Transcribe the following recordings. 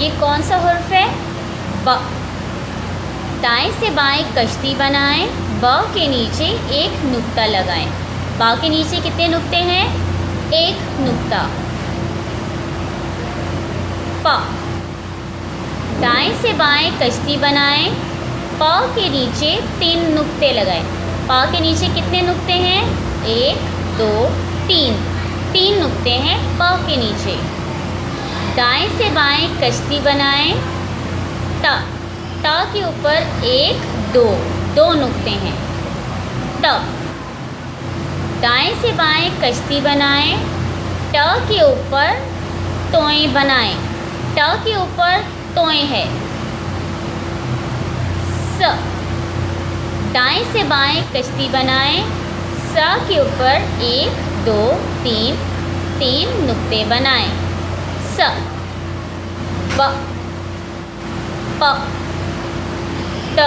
ये कौन सा हुर्फ है? ब। दाएं से बाएं कश्ती बनाएं, ब के नीचे एक नुक्ता लगाएं। बा के नीचे कितने नुक्ते हैं? एक नुक्ता। प। दाएं से बाएं कश्ती बनाएं, प के नीचे 3 नुक्ते लगाएं। प के नीचे कितने नुक्ते हैं? 1 2 3 नुक्ते हैं प के नीचे। दाएं से बाएं कश्ती बनाएं, ट। ट के ऊपर 1 2 नुक्ते हैं। ट। दाएं से बाएं कश्ती बनाएं, ट के ऊपर टोए बनाएं। ट के ऊपर टोए है। स। दाएं से बाएं कश्ती बनाएं, स के ऊपर 1 2 3 नुक्ते बनाएं। स। ब। प। ट।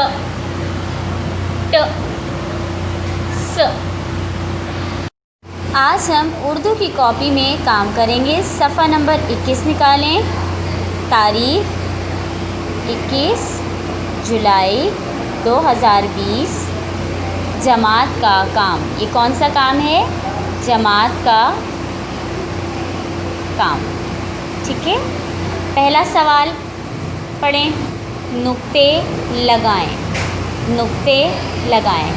ट। स। आज हम उर्दू की कॉपी में काम करेंगे। सफ़ा नंबर 21 निकालें। तारीख 21 जुलाई 2020। जमात का काम। ये कौन सा काम है? जमात का काम। ठीक है। पहला सवाल पढ़ें। नुक्ते लगाएं। नुक्ते लगाएं।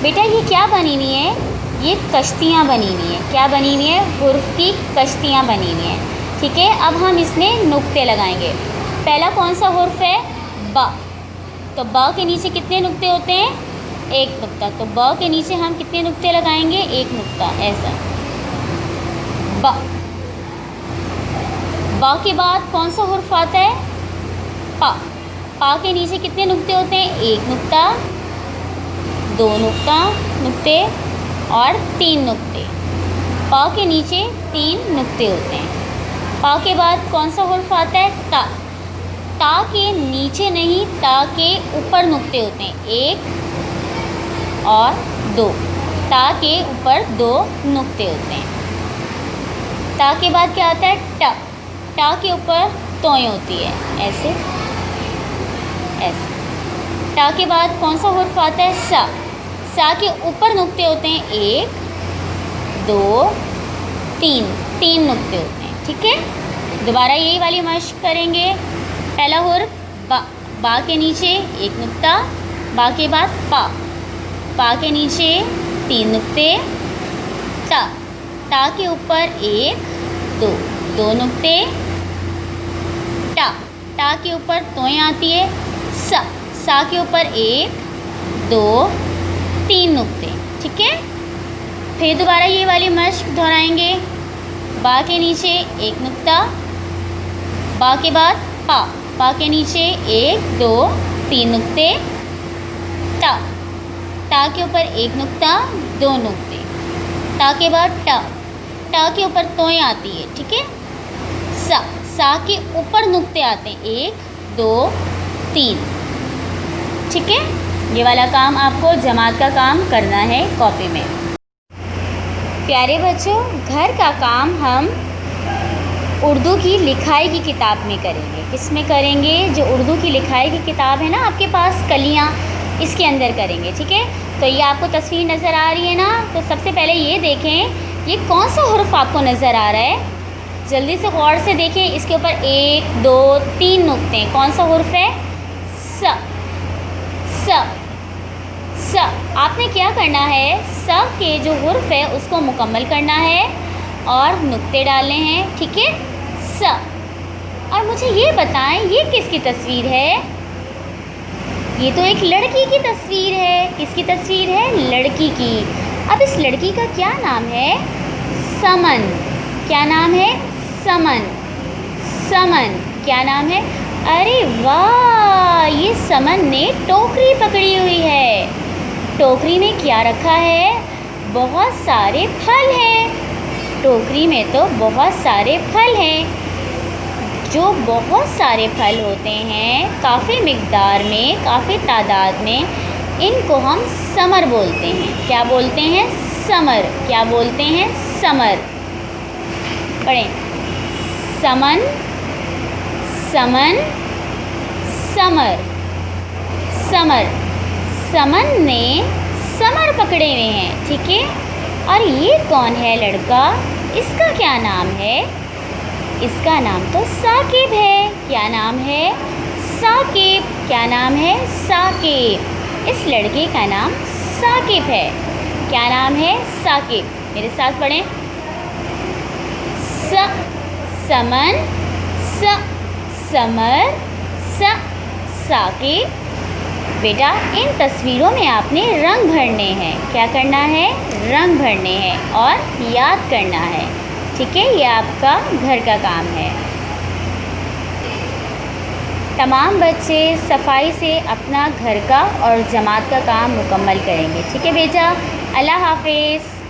बेटा ये क्या बनी हुई है? ये कश्तियाँ बनी हुई हैं। क्या बनी हुई है? हुर्फ की कश्तियाँ बनी हुई हैं। ठीक है। अब हम इसमें नुक्ते लगाएंगे। पहला कौन सा हुर्फ है? ब। तो ब के नीचे कितने नुक्ते होते हैं? 1 नुक्ता। तो ब के नीचे हम कितने नुक्ते लगाएंगे? 1 नुक्ता। ऐसा ब। ब के बाद कौन सा हुर्फ आता है? प। प के नीचे कितने नुक्ते होते हैं? 1 नुक्ता, 2 नुक्ते और 3 नुक्ते। प के नीचे 3 नुक्ते होते हैं। प के बाद कौन सा हुर्फ आता है? ता। ता के नीचे नहीं, ता के ऊपर नुक्ते होते हैं। 1 और 2। ता के ऊपर 2 नुक्ते होते हैं। ता के बाद क्या आता है? ट। टा के ऊपर तोय होती है। ऐसे ऐसे। टा के बाद कौन सा हुर्फ आता है? सा। सा के ऊपर नुक्ते होते हैं। 1 2 3 नुक्ते होते हैं। ठीक है। दोबारा यही वाली मश्क करेंगे। पहला हुर्फ बा। बा के नीचे 1 नुक्ता। बा के बाद पा। पा के नीचे 3 नुक्ते। ता। ता के ऊपर 1 2 नुक्ते। टा। टा के ऊपर तोय आती है। सा। सा के ऊपर 1 2 3 नुक्ते। ठीक है। फिर दोबारा ये वाली मश्क दोहराएंगे। बा के नीचे 1 नुक्ता। बा के बाद पा। पा के नीचे 1 2 3 नुक्ते। ता। ता के ऊपर 1 नुक्ता, 2 नुक्ते। ता के बाद टा। टा के ऊपर तोय आती है। ठीक है। सा। सा के ऊपर नुक्ते आते हैं। 1 2 3। ठीक है। ये वाला काम आपको जमात का काम करना है कॉपी में। प्यारे बच्चों, घर का काम हम उर्दू की लिखाई की किताब में करेंगे। किस में करेंगे? जो उर्दू की लिखाई की किताब है ना आपके पास, कलियाँ, इसके अंदर करेंगे। ठीक है। तो ये आपको तस्वीर नज़र आ रही है ना? तो सबसे पहले ये देखें, ये कौन सा हुर्फ आपको नज़र आ रहा है? जल्दी से गौर से देखें। इसके ऊपर 1 2 3 नुक्ते हैं। कौन सा हुर्फ है? स। स। स। आपने क्या करना है? स के जो हुर्फ है उसको मुकम्मल करना है और नुक्ते डालने हैं। ठीक है। स। और मुझे ये बताएं, ये किसकी तस्वीर है? ये तो एक लड़की की तस्वीर है। किसकी तस्वीर है? लड़की की। अब इस लड़की का क्या नाम है? समन। क्या नाम है? समन। समन। क्या नाम है? अरे वाह, ये समन ने टोकरी पकड़ी हुई है। टोकरी में क्या रखा है? बहुत सारे फल हैं। टोकरी में तो बहुत सारे फल हैं। जो बहुत सारे फल होते हैं, काफ़ी मिक़दार में, काफ़ी तादाद में, इनको हम समर बोलते हैं। क्या बोलते हैं? समर। क्या बोलते हैं? समर। पढ़ें। समन, समन, समर, समर। समन ने समर पकड़े हुए हैं, ठीक है। और ये कौन है लड़का, इसका क्या नाम है? इसका नाम तो साकिब है। क्या नाम है? साकिब। क्या नाम है? साकिब। इस लड़के का नाम साकिब है। क्या नाम है? साकिब। मेरे साथ पढ़ें। स, समन, स, समर, स, साकिब। बेटा इन तस्वीरों में आपने रंग भरने हैं। क्या करना है? रंग भरने हैं और याद करना है, ठीक है। ये आपका घर का काम है। तमाम बच्चे सफाई से अपना घर का और जमात का काम मुकम्मल करेंगे, ठीक है बेटा। अल्लाह हाफिज़।